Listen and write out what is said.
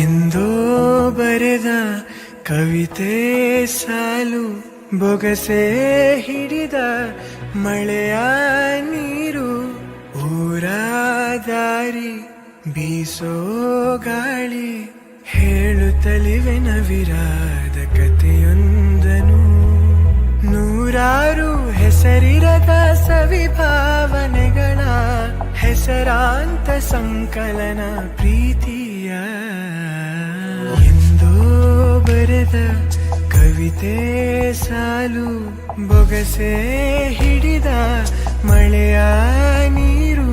ಎಂದೋ ಬರೆದ ಕವಿತೆ ಸಾಲು ಬೊಗಸೆ ಹಿಡಿದ ಮಳೆಯ ನೀರು ಊರ ದಾರಿ ಬೀಸೋ ಗಾಳಿ ಹೇಳುತ್ತಲಿವೆ ನವಿರಾದ ಕಥೆಯೊಂದನು ನೂರಾರು ಹೆಸರಿರದ ಸವಿಭಾವನೆಗಳ ಹೆಸರಾಂತ ಸಂಕಲನ ಪ್ರೀತಿಯ ಎಂದೋ ಬರೆದ ಕವಿತೆ ಸಾಲು ಬೊಗಸೆ ಹಿಡಿದ ಮಳೆಯ ನೀರು